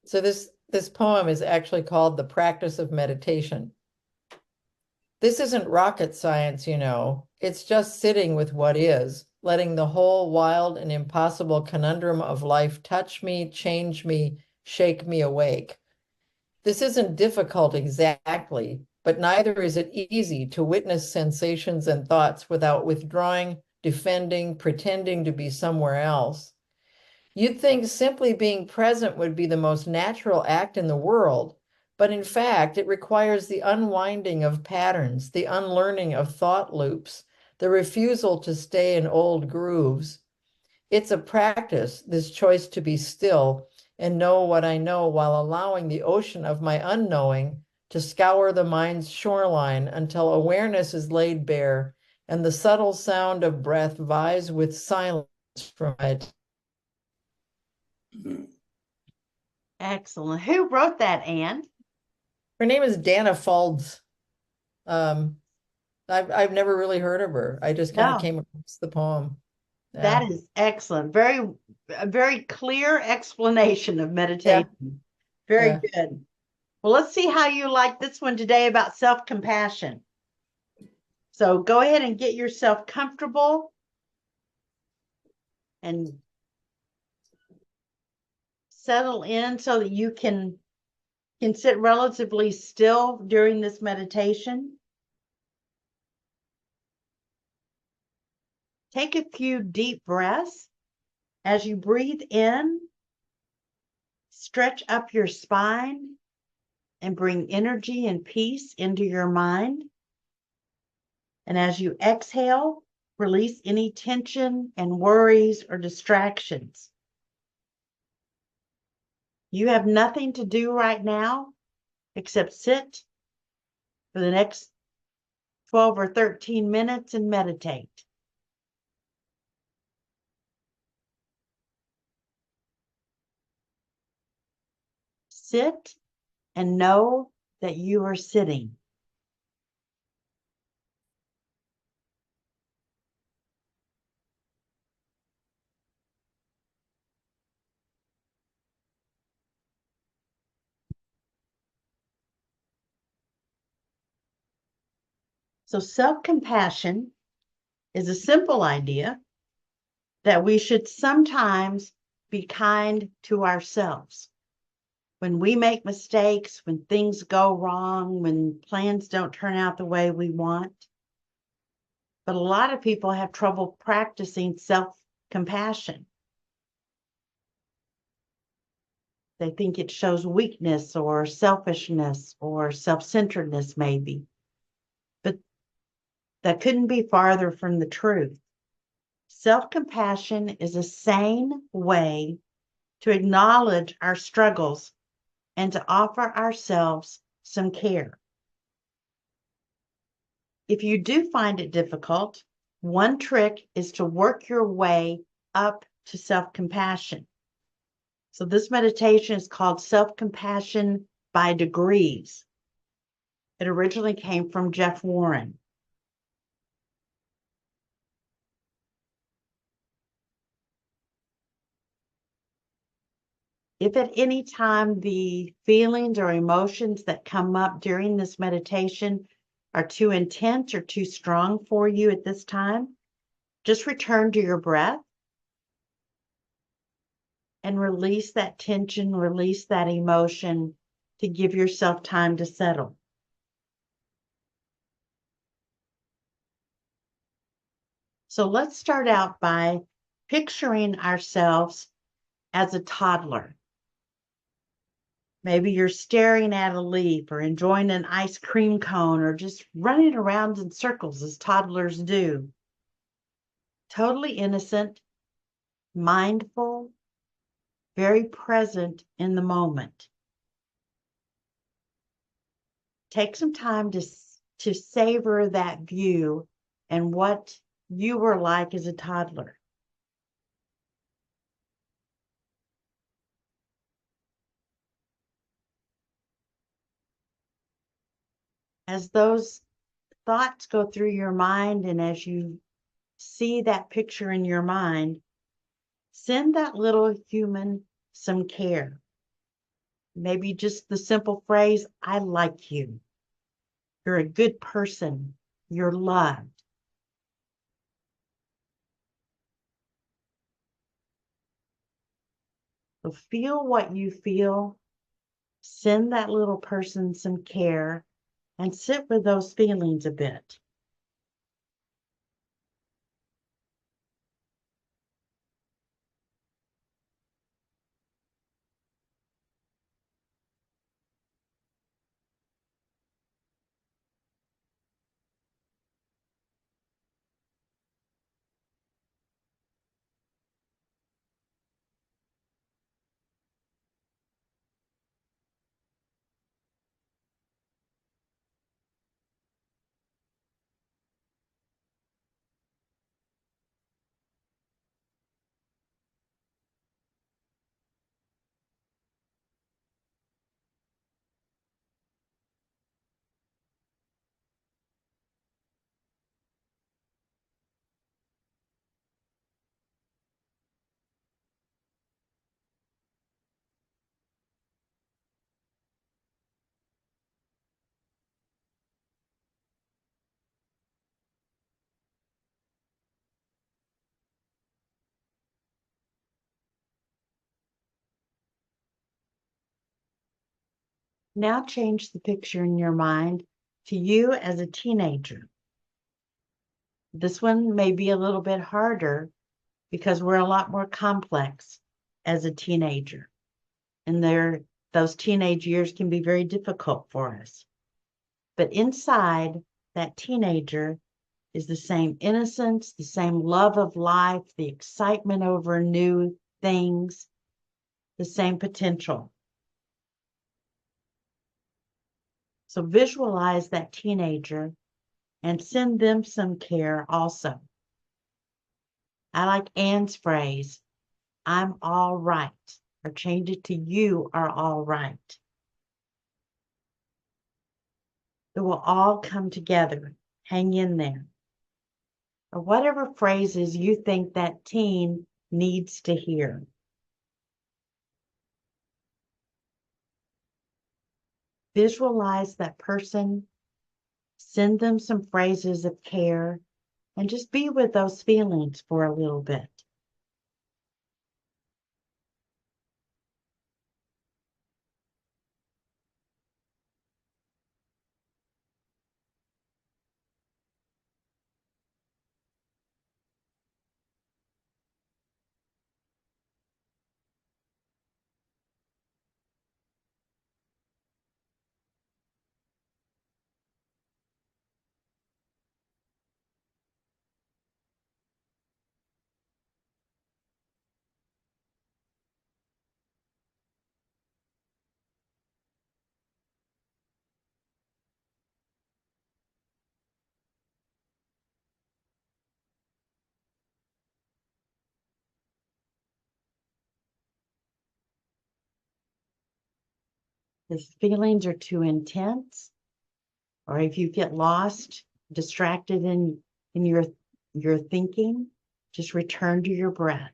So this poem is actually called The Practice of Meditation. This isn't rocket science, you know. It's just sitting with what is, letting the whole wild and impossible conundrum of life touch me, change me, shake me awake. This isn't difficult exactly, but neither is it easy to witness sensations and thoughts without withdrawing, defending, pretending to be somewhere else. You'd think simply being present would be the most natural act in the world, but in fact, it requires the unwinding of patterns, the unlearning of thought loops, the refusal to stay in old grooves. It's a practice, this choice to be still and know what I know while allowing the ocean of my unknowing to scour the mind's shoreline until awareness is laid bare and the subtle sound of breath vies with silence from it. Excellent. Who wrote that, Anne? Her name is Danna Faulds. Um, I've never really heard of her. I just kind of No, came across the poem. that Yeah. is excellent. A very clear explanation of Yeah. meditation. Very Yeah. good. Well, let's see how you like this one today about self-compassion. So go ahead and get yourself comfortable and settle in so that you can sit relatively still during this meditation. Take a few deep breaths. As you breathe in, stretch up your spine and bring energy and peace into your mind. And as you exhale, release any tension and worries or distractions. You have nothing to do right now except sit for the next 12 or 13 minutes and meditate. Sit and know that you are sitting. So, self compassion is a simple idea that we should sometimes be kind to ourselves. When we make mistakes, when things go wrong, when plans don't turn out the way we want. But a lot of people have trouble practicing self compassion. They think it shows weakness or selfishness or self centeredness, maybe. But that couldn't be farther from the truth. Self compassion is a sane way to acknowledge our struggles and to offer ourselves some care. If you do find it difficult, one trick is to work your way up to self compassion. So, this meditation is called Self Compassion by Degrees. It originally came from Jeff Warren. If at any time the feelings or emotions that come up during this meditation are too intense or too strong for you at this time, just return to your breath and release that tension, release that emotion to give yourself time to settle. So let's start out by picturing ourselves as a toddler. Maybe you're staring at a leaf or enjoying an ice cream cone or just running around in circles as toddlers do. Totally innocent, mindful, very present in the moment. Take some time to savor that view and what you were like as a toddler. As those thoughts go through your mind and as you see that picture in your mind, send that little human some care. Maybe just the simple phrase, I like you. You're a good person. You're loved. So feel what you feel. Send that little person some care and sit with those feelings a bit. Now change the picture in your mind to you as a teenager. This one may be a little bit harder because we're a lot more complex as a teenager. And those teenage years can be very difficult for us. But inside that teenager is the same innocence, the same love of life, the excitement over new things, the same potential. So visualize that teenager and send them some care also. I like Anne's phrase, I'm all right, or change it to you are all right. It will all come together. Hang in there. Or whatever phrases you think that teen needs to hear. Visualize that person, send them some phrases of care, and just be with those feelings for a little bit. If feelings are too intense, or if you get lost, distracted in your thinking, just return to your breath.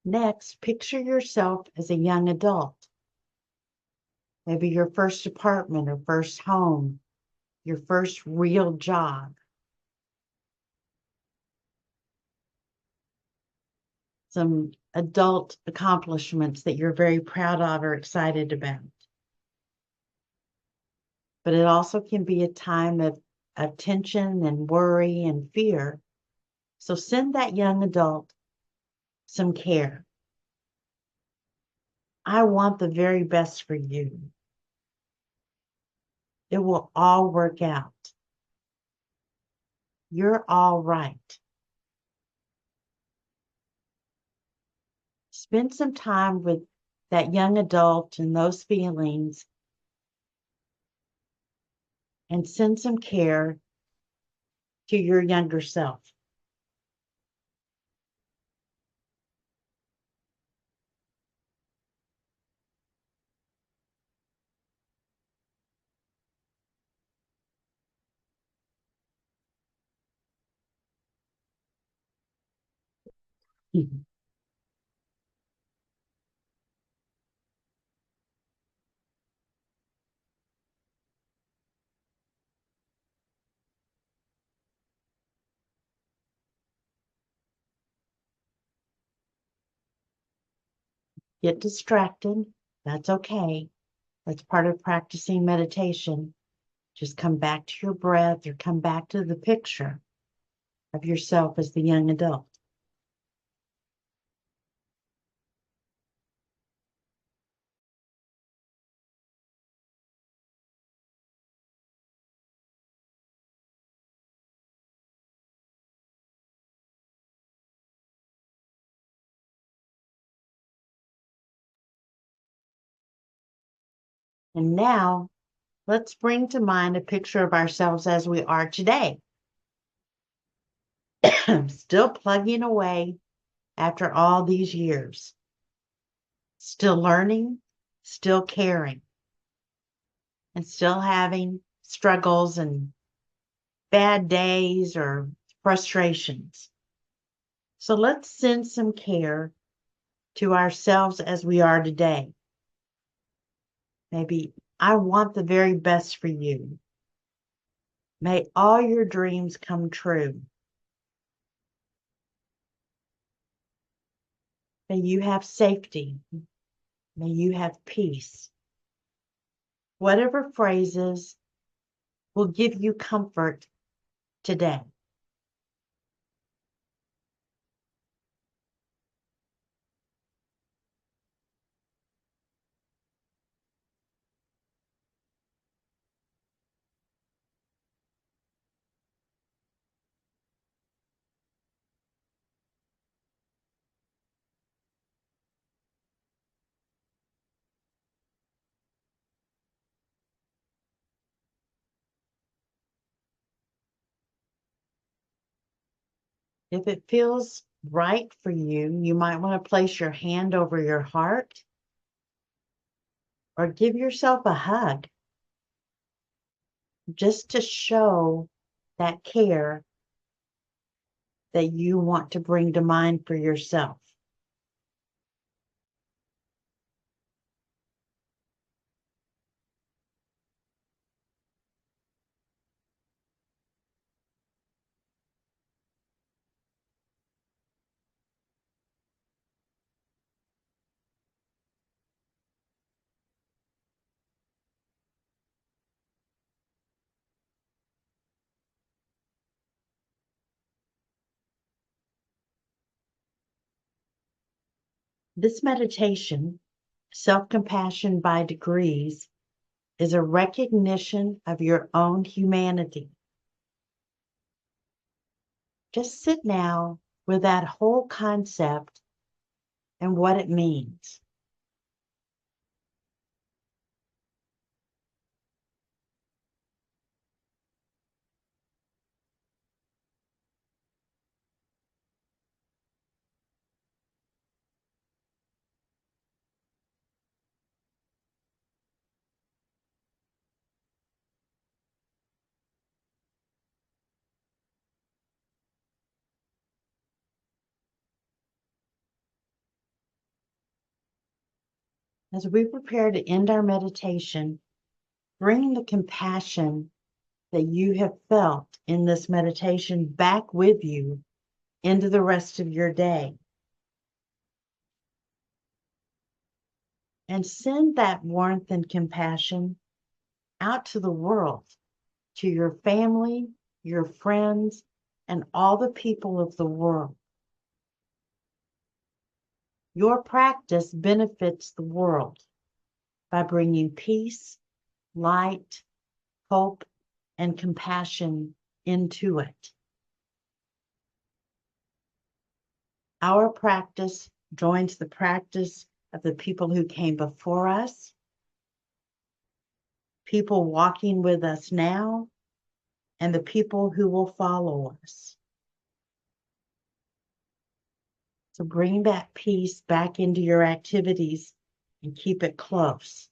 Next, picture yourself as a young adult. Maybe your first apartment or first home, your first real job. Some adult accomplishments that you're very proud of or excited about. But it also can be a time of tension and worry and fear. So send that young adult some care. I want the very best for you. It will all work out. You're all right. Spend some time with that young adult and those feelings and send some care to your younger self. Get distracted. That's okay. That's part of practicing meditation. Just come back to your breath or come back to the picture of yourself as the young adult. And now let's bring to mind a picture of ourselves as we are today. Still plugging away after all these years. Still learning, still caring, and still having struggles and bad days or frustrations. So let's send some care to ourselves as we are today. Maybe, I want the very best for you. May all your dreams come true. May you have safety. May you have peace. Whatever phrases will give you comfort today. If it feels right for you, you might want to place your hand over your heart or give yourself a hug just to show that care that you want to bring to mind for yourself. This meditation, self-compassion by degrees, is a recognition of your own humanity. Just sit now with that whole concept and what it means. As we prepare to end our meditation, bring the compassion that you have felt in this meditation back with you into the rest of your day. And send that warmth and compassion out to the world, to your family, your friends, and all the people of the world. Your practice benefits the world by bringing peace, light, hope, and compassion into it. Our practice joins the practice of the people who came before us, people walking with us now, and the people who will follow us. So bring that peace back into your activities and keep it close.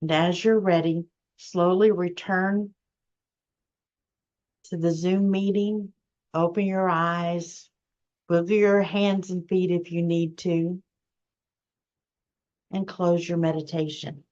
And as you're ready, slowly return to the Zoom meeting. Open your eyes, wiggle your hands and feet if you need to, and close your meditation.